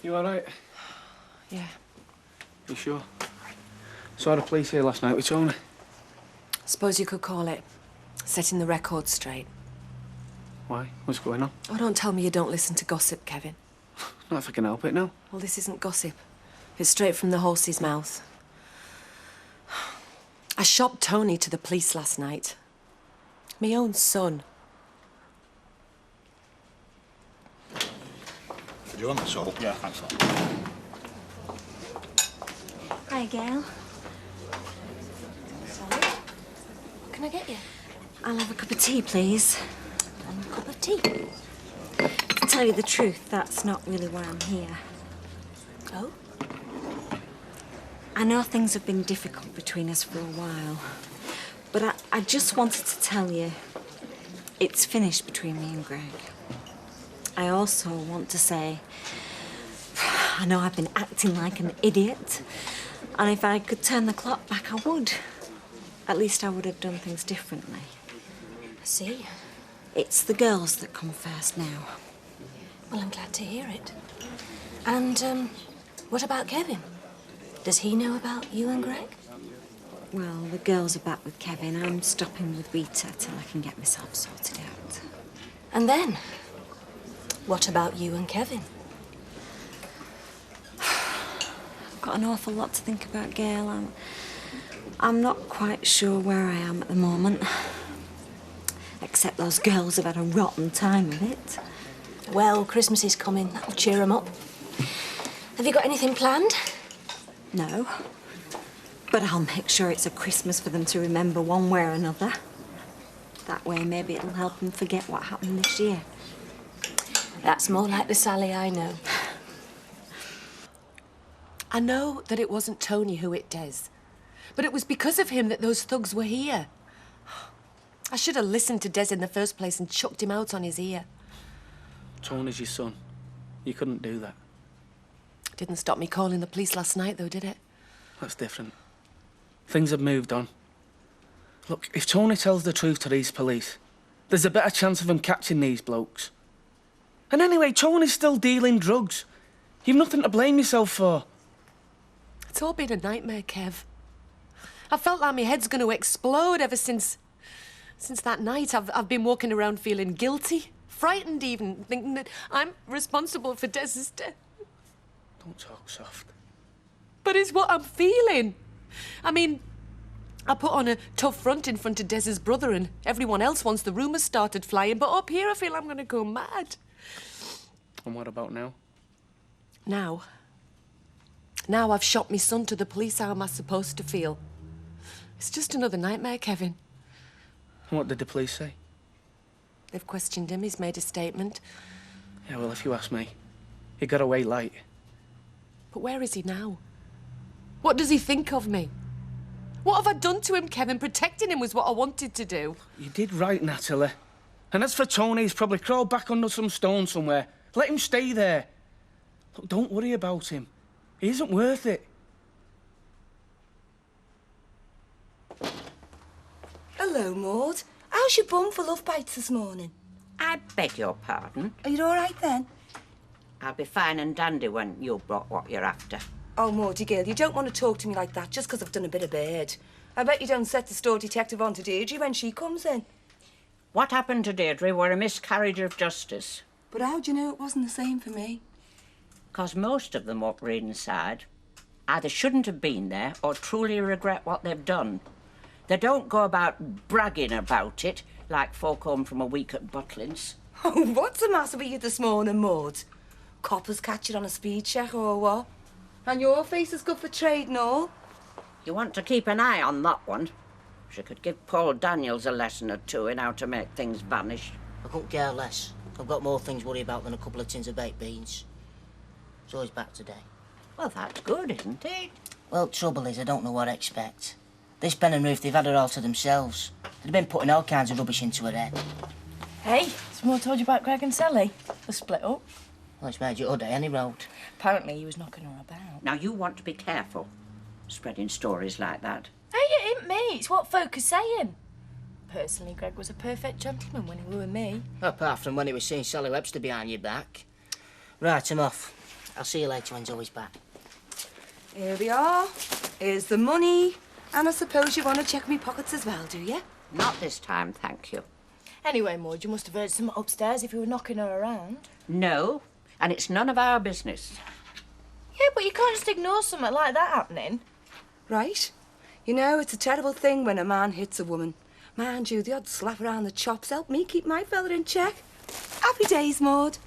You all right? Yeah. You sure? Saw the police here last night with Tony. Suppose you could call it setting the record straight. Why? What's going on? Oh, don't tell me you don't listen to gossip, Kevin. Not if I can help it, no. Well, this isn't gossip. It's straight from the horse's mouth. I shopped Tony to the police last night. My own son. Do you want the salt? Yeah, thanks a lot. Hi, Gail. Sorry? What can I get you? I'll have a cup of tea, please. And a cup of tea. To tell you the truth, that's not really why I'm here. Oh? I know things have been difficult between us for a while, but I just wanted to tell you it's finished between me and Greg. I also want to say I know I've been acting like an idiot, and if I could turn the clock back, I would. At least I would have done things differently. I see. It's the girls that come first now. Well, I'm glad to hear it. And, what about Kevin? Does he know about you and Greg? Well, the girls are back with Kevin. I'm stopping with Rita till I can get myself sorted out. And then? What about you and Kevin? I've got an awful lot to think about, Gail. I'm not quite sure where I am at the moment. Except those girls have had a rotten time of it. Well, Christmas is coming. That'll cheer them up. Have you got anything planned? No. But I'll make sure it's a Christmas for them to remember one way or another. That way, maybe it'll help them forget what happened this year. That's more like the Sally I know. I know that it wasn't Tony who hit Des, but it was because of him that those thugs were here. I should have listened to Des in the first place and chucked him out on his ear. Tony's your son. You couldn't do that. Didn't stop me calling the police last night, though, did it? That's different. Things have moved on. Look, if Tony tells the truth to these police, there's a better chance of him catching these blokes. And anyway, Tony's still dealing drugs. You've nothing to blame yourself for. It's all been a nightmare, Kev. I felt like my head's going to explode ever since that night. I've been walking around feeling guilty, frightened even, thinking that I'm responsible for Des's death. Don't talk soft. But it's what I'm feeling. I mean, I put on a tough front in front of Des's brother and everyone else once the rumours started flying, but up here I feel I'm going to go mad. And what about now? Now I've shot my son to the police. How am I supposed to feel? It's just another nightmare, Kevin. And what did the police say? They've questioned him. He's made a statement. Yeah, well, if you ask me, he got away light. But where is he now? What does he think of me? What have I done to him, Kevin? Protecting him was what I wanted to do. You did right, Natalie. And as for Tony, he's probably crawled back under some stone somewhere. Let him stay there. Look, don't worry about him. He isn't worth it. Hello, Maud. How's your bum for love bites this morning? I beg your pardon. Are you all right then? I'll be fine and dandy when you've brought what you're after. Oh, Maudie girl, you don't want to talk to me like that just 'cause I've done a bit of bird. I bet you don't set the store detective on to Deirdre when she comes in. What happened to Deirdre were a miscarriage of justice. But how do you know it wasn't the same for me? 'Cause most of them what were inside either shouldn't have been there or truly regret what they've done. They don't go about bragging about it like folk home from a week at Butlins. Oh, what's the matter with you this morning, Maud? Coppers catch you on a speed check or what? And your face is good for trade and all. You want to keep an eye on that one. She could give Paul Daniels a lesson or two in how to make things vanish. I couldn't care less. I've got more things to worry about than a couple of tins of baked beans. So he's back today. Well, that's good, isn't it? Well, trouble is, I don't know what to expect. This Ben and Ruth, they've had it all to themselves. They've been putting all kinds of rubbish into her head. Hey, someone told you about Greg and Sally? The split up? Well, it's made your day any road. Apparently he was knocking her about. Now, you want to be careful spreading stories like that. Hey, it ain't me. It's what folk are saying. Personally, Greg was a perfect gentleman when he were with me. Apart from when he was seeing Sally Webster behind your back. Right, I'm off. I'll see you later when Zoe's back. Here we are. Here's the money. And I suppose you want to check me pockets as well, do you? Not this time, thank you. Anyway, Maud, you must have heard something upstairs if you were knocking her around. No, and it's none of our business. Yeah, but you can't just ignore something like that happening. Right. You know, it's a terrible thing when a man hits a woman. Mind you, the odd slap around the chops helped me keep my fella in check. Happy days, Maud.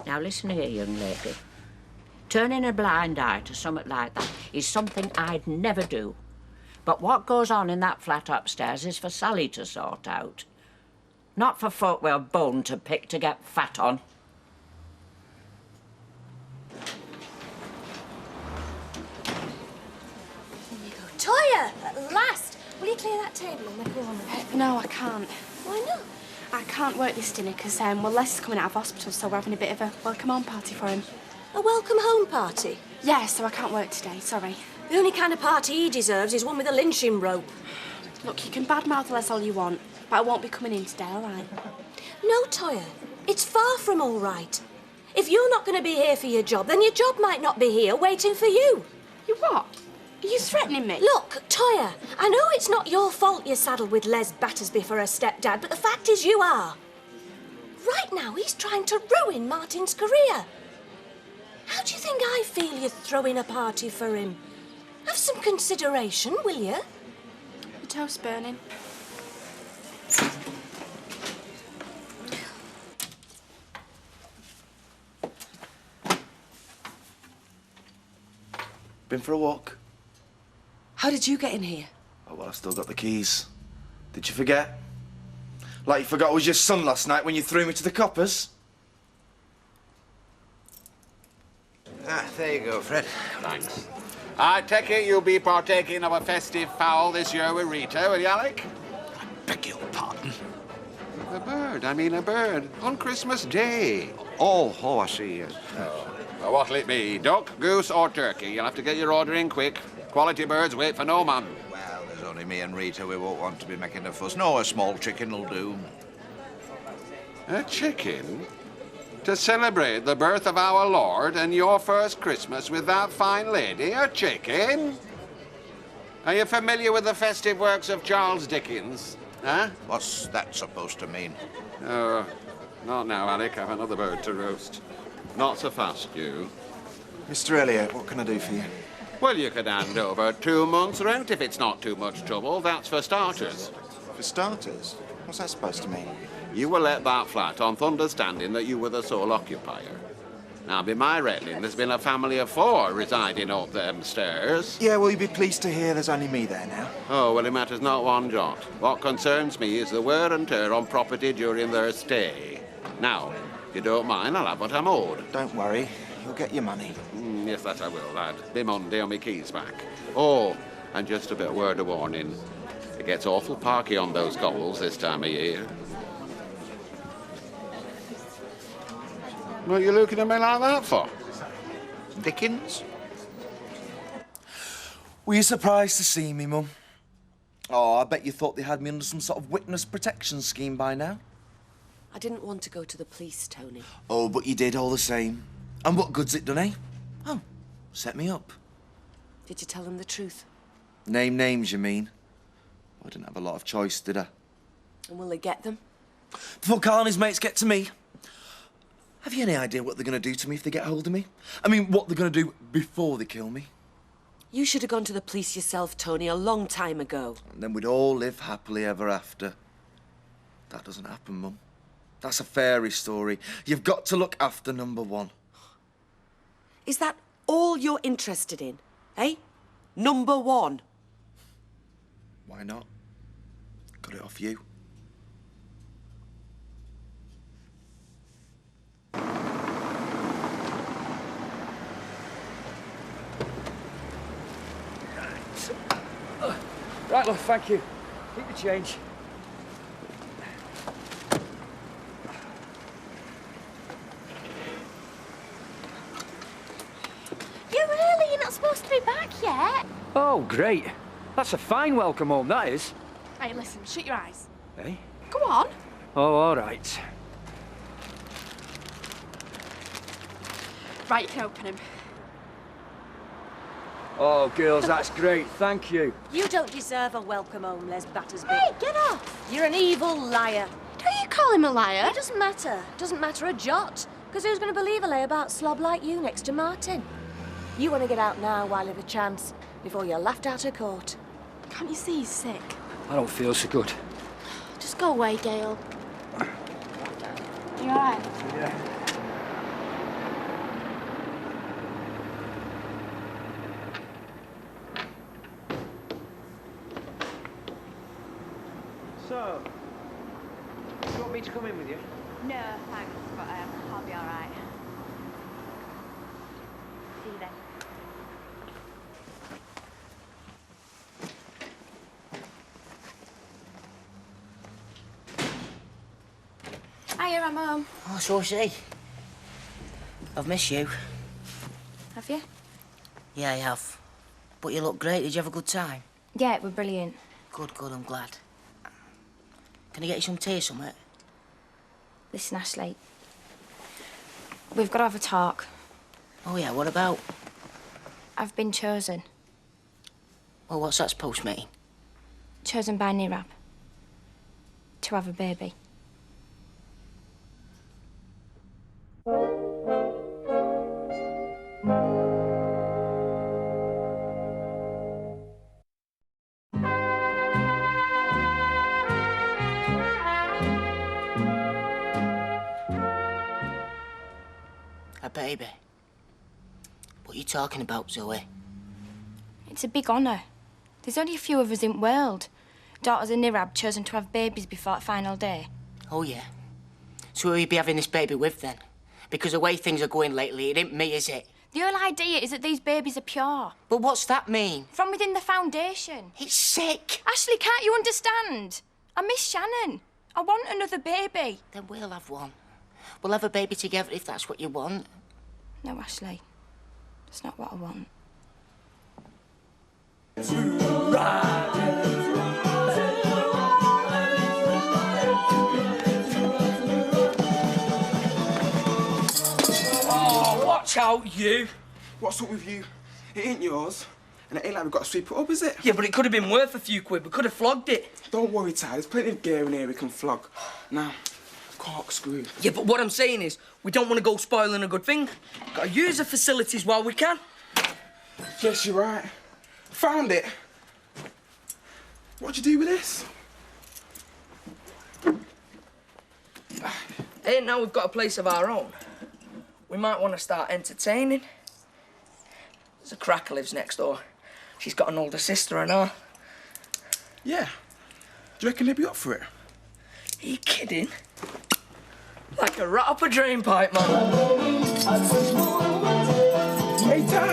Now listen here, young lady. Turning a blind eye to something like that is something I'd never do. But what goes on in that flat upstairs is for Sally to sort out. Not for folk with a bone to pick to get fat on. Toya, at last! Will you clear that table in the corner? No, I can't. Why not? I can't work this dinner because, well, Les is coming out of hospital, so we're having a bit of a welcome home party for him. A welcome home party? Yeah, so I can't work today, sorry. The only kind of party he deserves is one with a lynching rope. Look, you can badmouth Les all you want, but I won't be coming in today, all right? No, Toya. It's far from all right. If you're not going to be here for your job, then your job might not be here waiting for you. You what? Are you threatening me? Look, Toya, I know it's not your fault you're saddled with Les Battersby for her stepdad, but the fact is you are. Right now, he's trying to ruin Martin's career. How do you think I feel you're throwing a party for him? Have some consideration, will you? The toast's burning. Been for a walk? How did you get in here? Oh, well, I've still got the keys. Did you forget? Like you forgot it was your son last night when you threw me to the coppers? Ah, there you go, Fred. Thanks. I take it you'll be partaking of a festive fowl this year with Rita, will you, Alec? I beg your pardon. A bird, a bird. On Christmas Day. Oh, I see, yes. Well, what'll it be? Duck, goose, or turkey? You'll have to get your order in quick. Quality birds wait for no man. Well, there's only me and Rita. We won't want to be making a fuss. No, a small chicken will do. A chicken? To celebrate the birth of our Lord and your first Christmas with that fine lady? A chicken? Are you familiar with the festive works of Charles Dickens? Huh? What's that supposed to mean? Oh, not now, Alec. I've another bird to roast. Not so fast, you. Mr. Elliot, what can I do for you? Well, you could hand over 2 months' rent if it's not too much trouble. That's for starters. For starters? What's that supposed to mean? You will let that flat on understanding that you were the sole occupier. Now, by my reckoning, there's been a family of 4 residing up them stairs. Yeah, will you be pleased to hear there's only me there now? Oh, well, it matters not one jot. What concerns me is the wear and tear on property during their stay. Now, if you don't mind, I'll have what I'm owed. Don't worry, you'll get your money. Yes, that I will, lad. Be Monday on my keys back. Oh, and just a bit of word of warning. It gets awful parky on those goals this time of year. What are you looking at me like that for? Dickens? Were you surprised to see me, Mum? Oh, I bet you thought they had me under some sort of witness protection scheme by now. I didn't want to go to the police, Tony. Oh, but you did all the same. And what good's it done, eh? Oh, set me up. Did you tell them the truth? Name names, you mean? I didn't have a lot of choice, did I? And will they get them? Before Carl and his mates get to me. Have you any idea what they're going to do to me if they get hold of me? I mean, what they're going to do before they kill me? You should have gone to the police yourself, Tony, a long time ago. And then we'd all live happily ever after. That doesn't happen, Mum. That's a fairy story. You've got to look after number 1. Is that all you're interested in, eh? Number 1. Why not? Got it off you. Right, love, thank you. Keep the change. You're early, you're not supposed to be back yet. Oh, great. That's a fine welcome home, that is. Hey, listen, shut your eyes. Eh? Go on. Oh, all right. Right, you can open him. Oh, girls, that's great. Thank you. You don't deserve a welcome home, Les Battersby. Hey, get off! You're an evil liar. Don't you call him a liar? It doesn't matter. Doesn't matter a jot. Because who's going to believe a lay about slob like you next to Martin? You want to get out now while you've a chance, before you're laughed out of court. Can't you see he's sick? I don't feel so good. Just go away, Gail. You alright? Yeah. So, do you want me to come in with you? No, thanks, but I'll be all right. See you then. Hiya, I'm home. Oh, so see. I've missed you. Have you? Yeah, I have. But you look great. Did you have a good time? Yeah, it was brilliant. Good, good, I'm glad. Can I get you some tea or something? Listen, Ashley, we've got to have a talk. Oh, yeah, what about? I've been chosen. Well, what's that supposed to mean? Chosen by Nirab. To have a baby. A baby? What are you talking about, Zoe? It's a big honour. There's only a few of us in the world. Daughters of Nirab chosen to have babies before the final day. Oh, yeah? So who will you be having this baby with, then? Because the way things are going lately, it ain't me, is it? The whole idea is that these babies are pure. But what's that mean? From within the foundation. It's sick. Ashley, can't you understand? I miss Shannon. I want another baby. Then we'll have one. We'll have a baby together if that's what you want. No, Ashley. That's not what I want. Oh, watch out, you! What's up with you? It ain't yours. And it ain't like we've got to sweep it up, is it? Yeah, but it could have been worth a few quid. We could have flogged it. Don't worry, Ty. There's plenty of gear in here we can flog. Now, corkscrew. Yeah, but what I'm saying is, we don't want to go spoiling a good thing. Got to use the facilities while we can. Yes, you're right. Found it. What'd you do with this? Hey, now we've got a place of our own. We might want to start entertaining. There's a cracker lives next door. She's got an older sister and all. Yeah. Do you reckon they'd be up for it? Are you kidding? Like a rat up a drain pipe, man. Hey, Ty!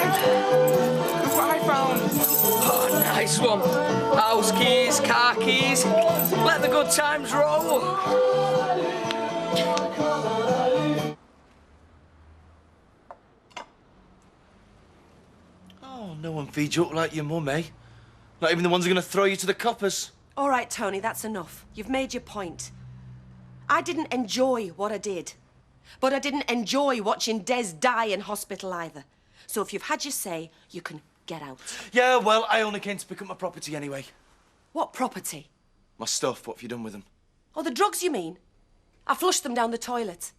Look what I found! Oh, nice one. House keys, car keys. Let the good times roll. Oh, no one feeds you up like your mum, eh? Not even the ones who are going to throw you to the coppers. All right, Tony, that's enough. You've made your point. I didn't enjoy what I did. But I didn't enjoy watching Des die in hospital either. So if you've had your say, you can get out. Yeah, well, I only came to pick up my property anyway. What property? My stuff, what have you done with them? Oh, the drugs, you mean? I flushed them down the toilet.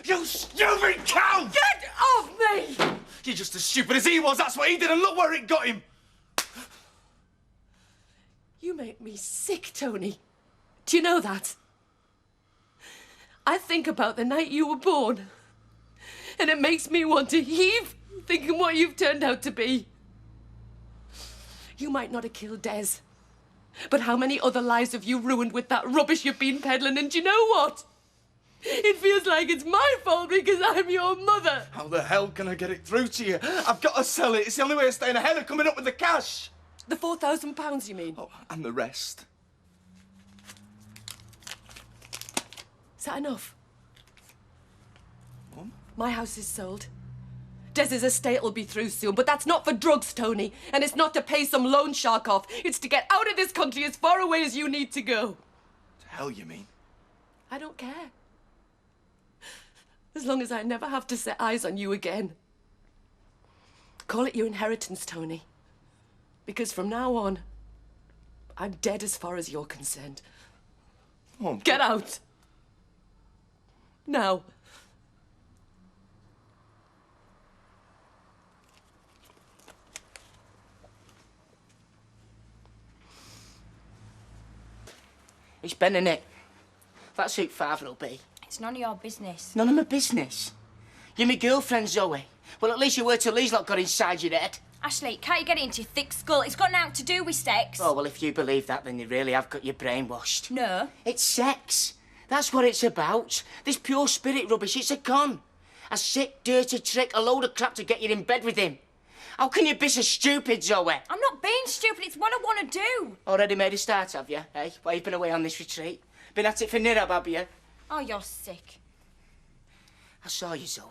You stupid cow! Get off me! You're just as stupid as he was, that's what he did, and look where it got him! You make me sick, Tony. Do you know that? I think about the night you were born, and it makes me want to heave, thinking what you've turned out to be. You might not have killed Des, but how many other lives have you ruined with that rubbish you've been peddling? And do you know what? It feels like it's my fault because I'm your mother. How the hell can I get it through to you? I've got to sell it. It's the only way of staying ahead of coming up with the cash. The £4,000, you mean? Oh, and the rest. Is that enough? Mum? My house is sold. Des's estate will be through soon, but that's not for drugs, Tony. And it's not to pay some loan shark off. It's to get out of this country as far away as you need to go. To hell, you mean? I don't care. As long as I never have to set eyes on you again. Call it your inheritance, Tony. Because from now on, I'm dead as far as you're concerned. Oh, Get out! Now. It's Ben, innit? That's who father'll be. It's none of your business. None of my business. You're my girlfriend, Zoe. Well, at least you were till these lot got inside your head. Ashley, can't you get it into your thick skull? It's got nothing to do with sex. Oh, well, if you believe that, then you really have got your brainwashed. No. It's sex. That's what it's about. This pure spirit rubbish, it's a con. A sick, dirty trick, a load of crap to get you in bed with him. How can you be so stupid, Zoe? I'm not being stupid. It's what I want to do. Already made a start, have you, eh? While you've been away on this retreat? Been at it for Nirab, have you? Oh, you're sick. I saw you, Zoe.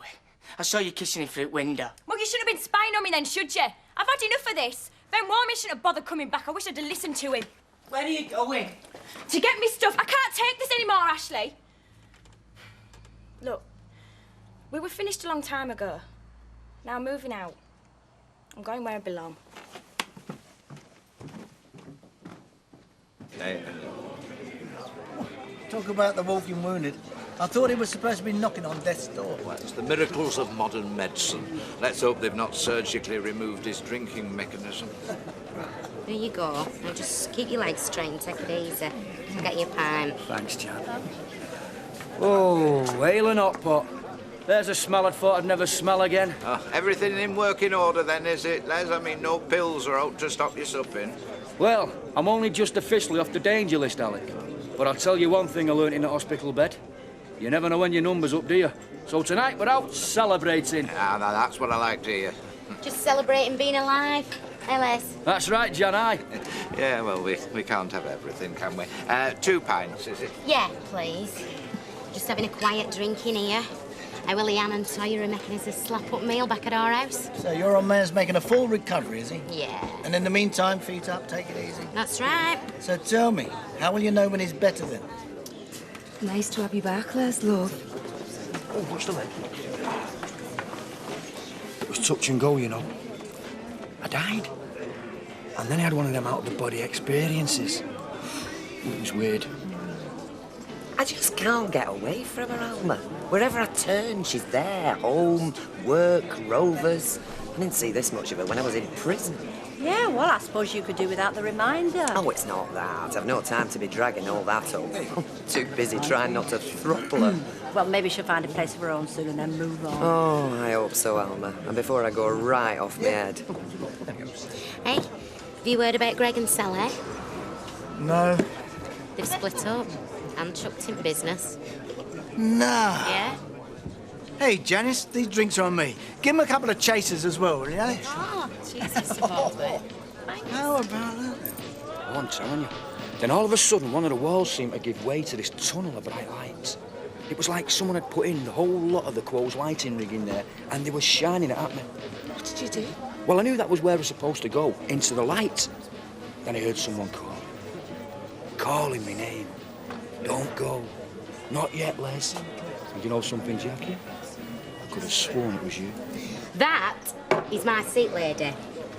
I saw you kissing him through the window. Well, you shouldn't have been spying on me then, should you? I've had enough of this. Ben Warmy shouldn't have bothered coming back. I wish I'd have listened to him. Where are you going? To get me stuff. I can't take this anymore, Ashley. Look, we were finished a long time ago. Now I'm moving out. I'm going where I belong. Talk about the walking wounded. I thought he was supposed to be knocking on death's door. Well, it's the miracles of modern medicine. Let's hope they've not surgically removed his drinking mechanism. There you go. Now just keep your legs straight and take it easy. Get your pint. Thanks, Jan. Oh, ale and hot pot. There's a smell I thought I'd never smell again. Everything in working order then, is it, Les? I mean, no pills are out to stop you supping. Well, I'm only just officially off the danger list, Alec. But I'll tell you one thing I learnt in the hospital bed. You never know when your number's up, do you? So tonight we're out celebrating. Ah, now that's what I like to hear. Just celebrating being alive. LS. That's right, Jan, aye. Yeah, well, we can't have everything, can we? 2 pints, is it? Yeah, please. Just having a quiet drink in here. Willie Ann and Sawyer are making us a slap-up meal back at our house. So your old man's making a full recovery, is he? Yeah. And in the meantime, feet up, take it easy. That's right. So tell me, how will you know when he's better then? Nice to have you back, Les, love. Oh, what's the leg? It was touch and go, you know. I died. And then I had one of them out-of-the-body experiences. It was weird. I just can't get away from her, Alma. Wherever I turn, she's there. Home, work, rovers. I didn't see this much of her when I was in prison. Yeah, well, I suppose you could do without the reminder. Oh, it's not that. I've no time to be dragging all that up. I'm too busy trying not to throttle her. Well, maybe she'll find a place of her own soon and then move on. Oh, I hope so, Alma. And before I go right off my head. Hey, have you heard about Greg and Sally? No. They've split up and chucked in business. Nah. Yeah? Hey, Janice, these drinks are on me. Give him a couple of chasers as well, will you? Oh, Jesus, Robert. How about that? Oh, I'm telling you. Then all of a sudden, one of the walls seemed to give way to this tunnel of bright lights. It was like someone had put in the whole lot of the Quo's lighting rig in there, and they were shining it at me. What did you do? Well, I knew that was where I was supposed to go, into the light. Then I heard someone calling my name. Don't go. Not yet, Les. And you know something, Jackie? I could have sworn it was you. That is my seat lady.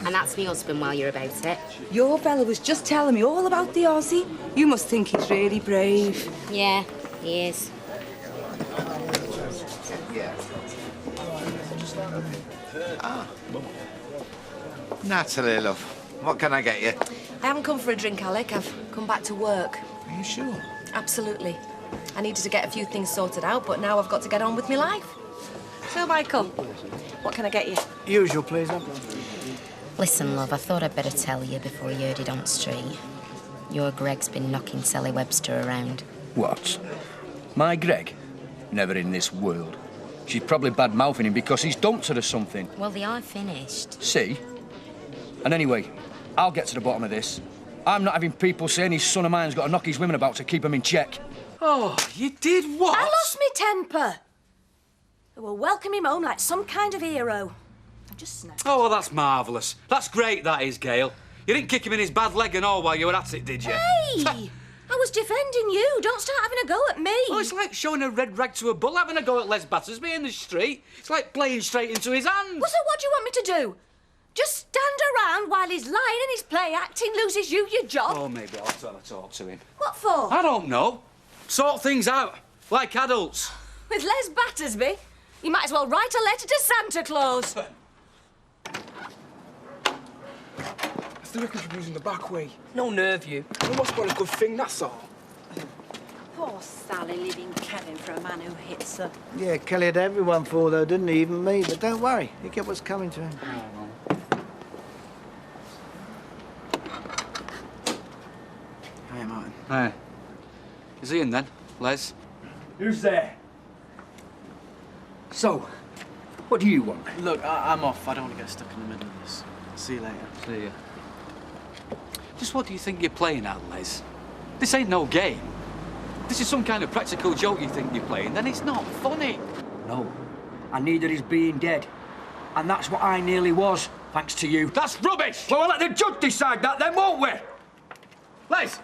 And that's my husband while you're about it. Your fella was just telling me all about the Aussie. You must think he's really brave. Yeah, he is. Natalie, love, what can I get you? I haven't come for a drink, Alec. I've come back to work. Are you sure? Absolutely. I needed to get a few things sorted out, but now I've got to get on with my life. So, Michael, what can I get you? Usual, please, love. Listen, love, I thought I'd better tell you before you heard it on the street. Your Greg's been knocking Sally Webster around. What? My Greg? Never in this world. She's probably bad-mouthing him because he's dumped her or something. Well, they are finished. See? And anyway, I'll get to the bottom of this. I'm not having people saying his son of mine's got to knock his women about to keep him in check. Oh, you did what? I lost me temper. They will welcome him home like some kind of hero. I've just snapped. Oh, well, that's marvellous. That's great, that is, Gail. You didn't kick him in his bad leg and all while you were at it, did you? Hey! I was defending you. Don't start having a go at me. Oh, it's like showing a red rag to a bull, having a go at Les Battersby in the street. It's like playing straight into his hands. Well, so what do you want me to do? Just stand around while he's lying in his play acting loses you your job? Oh, maybe I'll try to talk to him. What for? I don't know. Sort things out, like adults. With Les Battersby? You might as well write a letter to Santa Claus. I still reckon she's using the back way. No nerve, you. It must be a good thing, that's all. Poor Sally leaving Kevin for a man who hits her. Yeah, Kelly had everyone for, though, didn't he? Even me. But don't worry, he'll get what's coming to him. Hey, Martin. Hey. Is he in then, Les? Who's there? So, what do you want? Look, I'm off. I don't want to get stuck in the middle of this. See you later. See ya. Just what do you think you're playing at, Les? This ain't no game. This is some kind of practical joke you think you're playing, then it's not funny. No. I needed his being dead. And that's what I nearly was, thanks to you. That's rubbish! Well, we'll let the judge decide that then, won't we? Les!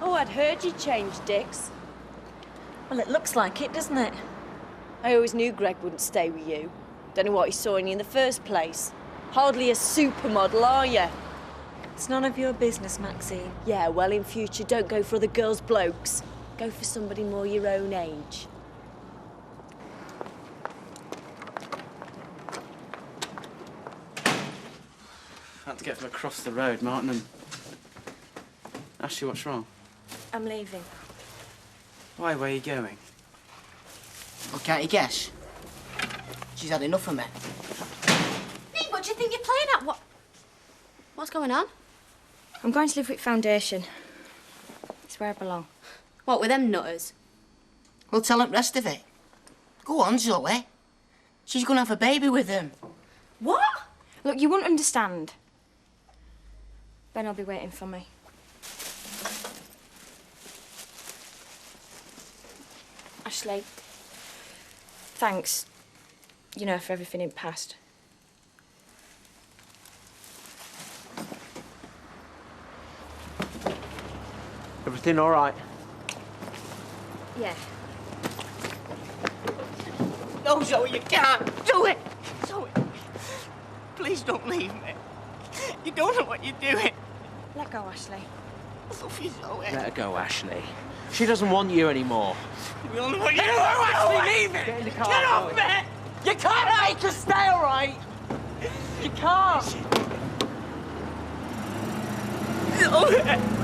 Oh, I'd heard you changed, Dix. Well, it looks like it, doesn't it? I always knew Greg wouldn't stay with you. Don't know what he saw in you in the first place. Hardly a supermodel, are you? It's none of your business, Maxine. Yeah, well, in future, don't go for the girls' blokes. Go for somebody more your own age. I had to get them across the road, Martin, and ask you what's wrong. I'm leaving. Why? Where are you going? Well, can't you guess? She's had enough of me. Nick, what do you think you're playing at? What's going on? I'm going to live with Foundation. It's where I belong. What, with them nutters? Well, tell the rest of it. Go on, Zoe. She's gonna have a baby with them. What? Look, you won't understand. Ben will be waiting for me. Ashley, thanks, you know, for everything in the past. Everything all right? Yeah. No, Zoe, you can't do it. Zoe, please don't leave me. You don't know what you're doing. Let go, Ashley. I love you, Zoe. Let her go, Ashley. She doesn't want you anymore. You don't know what you're doing. Ashley, leave it. Get in the car. Get off Zoe. me. You can't make her stay, all right? You can't. Zoe.